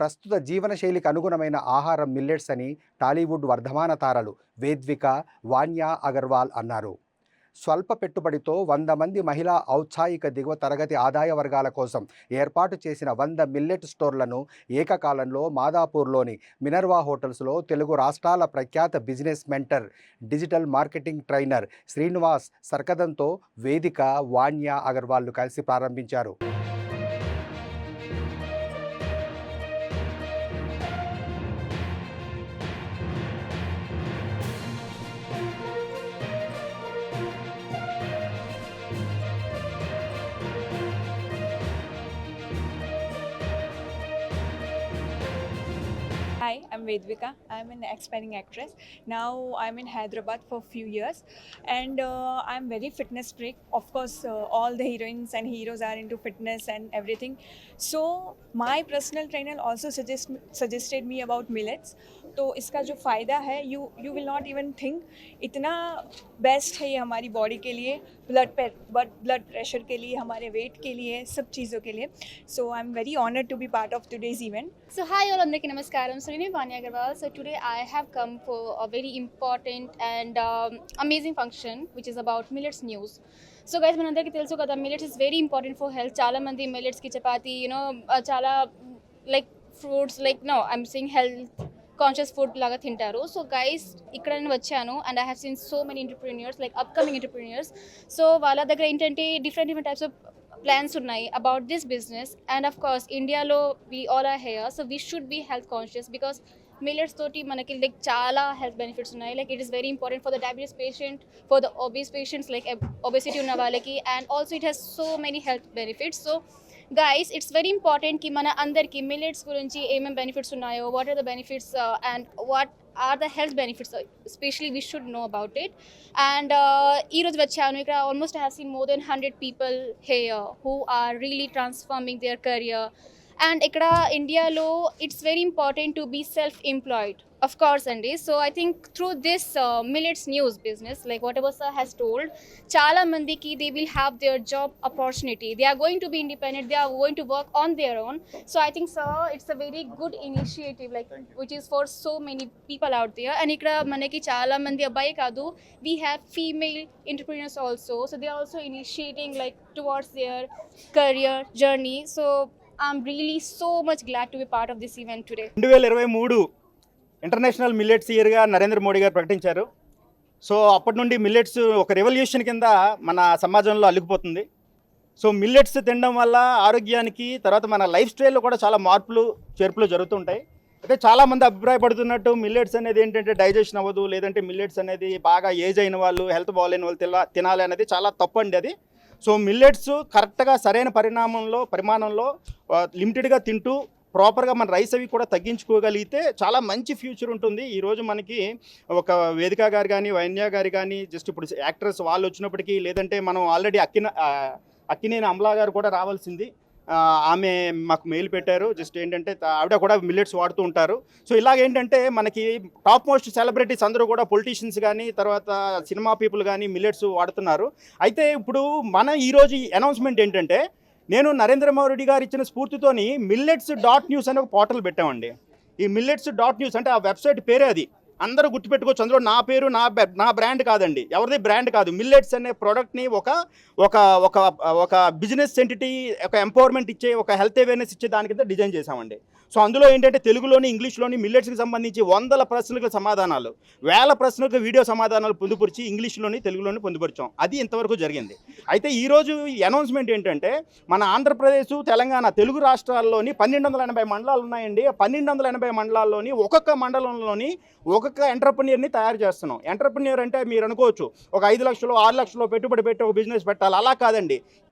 ప్రస్తుత జీవనశైలికి అనుగుణమైన ఆహారం మిల్లెట్స్ అని టాలీవుడ్ వర్ధమాన తారలు వేద్విక, వాన్యా అగర్వాల్ అన్నారు. స్వల్ప పెట్టుబడితో 100 మంది మహిళా ఔత్సాహిక దిగువ తరగతి ఆదాయ వర్గాల కోసం ఏర్పాటు చేసిన 100 మిల్లెట్ స్టోర్లను ఏకకాలంలో మాదాపూర్లోని మినర్వా హోటల్స్లో తెలుగు రాష్ట్రాల ప్రఖ్యాత business mentor, digital marketing trainer Srinivas సర్కదంతో వేదిక, వాన్యా అగర్వాల్లు కలిసి ప్రారంభించారు. Hi, I'm Vedvika. I'm an aspiring actress. Now I'm in Hyderabad for a few years, and I'm very fitness freak. Of course, all the heroines and heroes are into fitness and everything. So my personal trainer also suggested me about millets. तो इसका जो फ़ायदा है you will not even think इतना best है ये हमारी body के लिए, ब्लड प्रेशर के लिए, हमारे वेट के लिए, सब चीज़ों के लिए. So I'm very honored to be part of today's event. So hi all, అందరికీ నమస్కారం. So నేను Vanya Agarwal. So today I have come for a very important and amazing function which is about millets news. So guys మనందరికీ తెలుసు కదా, millets is very important for health. చాలా మంది మిల్లెట్స్కి చపాతి చాలా like fruits like I'm saying health conscious food లాగా తింటారు. సో గైస్ ఇక్కడ నేను వచ్చాను and I have seen so many entrepreneurs like upcoming entrepreneurs. So వాళ్ళ దగ్గర ఏంటంటే డిఫరెంట్ టైప్స్ ఆఫ్ ప్లాన్స్ ఉన్నాయి about this business. And of course ఇండియాలో we all are here, so we should be health conscious because millets తోటి మనకి like చాలా health benefits ఉన్నాయి. Like it is very important for the diabetes patient, for the obese patients like obesity ఉన్న వాళ్ళకి, and also it has so many health benefits. So guys it's very important కి మన అందరికీ millets గురించి ఏమేమి benefits ఉన్నాయో, what are the benefits and what are the health benefits especially we should know about it. And ఈరోజు వచ్చాను ఇక్కడ almost I have seen more than 100 people here who are really transforming their career. And ఇక్కడ ఇండియాలో it's very important to be self employed of course అండి. So I think through this millets news business like whatever sir has told, చాలా మందికి they will have their job opportunity, they are going to be independent, they are going to work on their own. So I think sir it's a very good initiative like which is for so many people out there. And ఇక్కడ మనకి చాలా మంది అబ్బాయి కాదు, we have female entrepreneurs also. So they are also initiating like towards their career journey. So I'm really so much glad to be part of this event today. 2023 international millets ఇయర్గా నరేంద్ర మోడీ గారు ప్రకటించారు. So అప్పటి నుండి millets ఒక revolution కింద మన సమాజంలో అల్లుకుపోతుంది. So millets తినడం వల్ల ఆరోగ్యానికి, తర్వాత మన లైఫ్ స్టైల్లో కూడా చాలా మార్పులు చేర్పులు జరుగుతుంటాయి. అయితే చాలామంది అభిప్రాయపడుతున్నట్టు మిల్లెట్స్ అనేది ఏంటంటే డైజెషన్ అవ్వదు, లేదంటే మిల్లెట్స్ అనేది బాగా ఏజ్ అయిన వాళ్ళు, హెల్త్ బాగాలేని వాళ్ళు తినాలి అనేది చాలా తప్పు అండి అది. సో మిల్లెట్స్ కరెక్ట్గా సరైన పరిమాణంలో లిమిటెడ్గా తింటూ ప్రాపర్గా మన రైస్ అవి కూడా తగ్గించుకోగలిగితే చాలా మంచి ఫ్యూచర్ ఉంటుంది. ఈరోజు మనకి ఒక వేదిక గారు కానీ, వైన్య గారు కానీ, జస్ట్ ఇప్పుడు యాక్టర్స్ వాళ్ళు వచ్చినప్పటికీ, లేదంటే మనం ఆల్రెడీ అక్కినేని అమలా గారు కూడా రావాల్సింది, ఆమె మాకు మెయిల్ పెట్టారు. జస్ట్ ఏంటంటే ఆవిడ కూడా మిల్లెట్స్ వాడుతూ ఉంటారు. సో ఇలాగేంటంటే మనకి టాప్ మోస్ట్ సెలబ్రిటీస్ అందరూ కూడా, పొలిటీషియన్స్ కానీ, తర్వాత సినిమా పీపుల్ కానీ మిల్లెట్స్ వాడుతున్నారు. అయితే ఇప్పుడు మన ఈరోజు అనౌన్స్మెంట్ ఏంటంటే, నేను నరేంద్ర మోడీ గారు ఇచ్చిన స్ఫూర్తితోని millets.news అనే ఒక పోర్టల్ పెట్టామండి. ఈ millets.news అంటే ఆ వెబ్సైట్ పేరే అది, అందరూ గుర్తుపెట్టుకోవచ్చు. అందులో నా పేరు, నా బ్రాండ్ కాదండి, ఎవరిది బ్రాండ్ కాదు. మిల్లెట్స్ అనే ప్రోడక్ట్ని ఒక బిజినెస్ ఎంటిటీ, ఒక ఎంపవర్మెంట్ ఇచ్చే, ఒక హెల్త్ అవేర్నెస్ ఇచ్చే దాని కింద డిజైన్ చేశామండి. సో అందులో ఏంటంటే తెలుగులోని, ఇంగ్లీష్లోని మిల్లెట్స్కి సంబంధించి 100 ప్రశ్నలకు సమాధానాలు, 1000 ప్రశ్నలకు వీడియో సమాధానాలు పొందుపరిచి ఇంగ్లీష్లోని, తెలుగులోని పొందుపరిచాం. అది ఇంతవరకు జరిగింది. అయితే ఈరోజు అనౌన్స్మెంట్ ఏంటంటే, మన ఆంధ్రప్రదేశ్, తెలంగాణ, తెలుగు రాష్ట్రాల్లోని 1280 మండలాలు ఉన్నాయండి. 1280 మండలాల్లోని ఒక్కొక్క మండలంలోని ఒక్కొక్క ఎంటర్ప్రెన్యూర్ని తయారు చేస్తున్నాం. ఎంటర్ప్రెన్యూర్ అంటే మీరు అనుకోవచ్చు ఒక 5 లక్షలు 6 లక్షలు పెట్టుబడి పెట్టి ఒక బిజినెస్ పెట్టాలి, అలా కాదండి.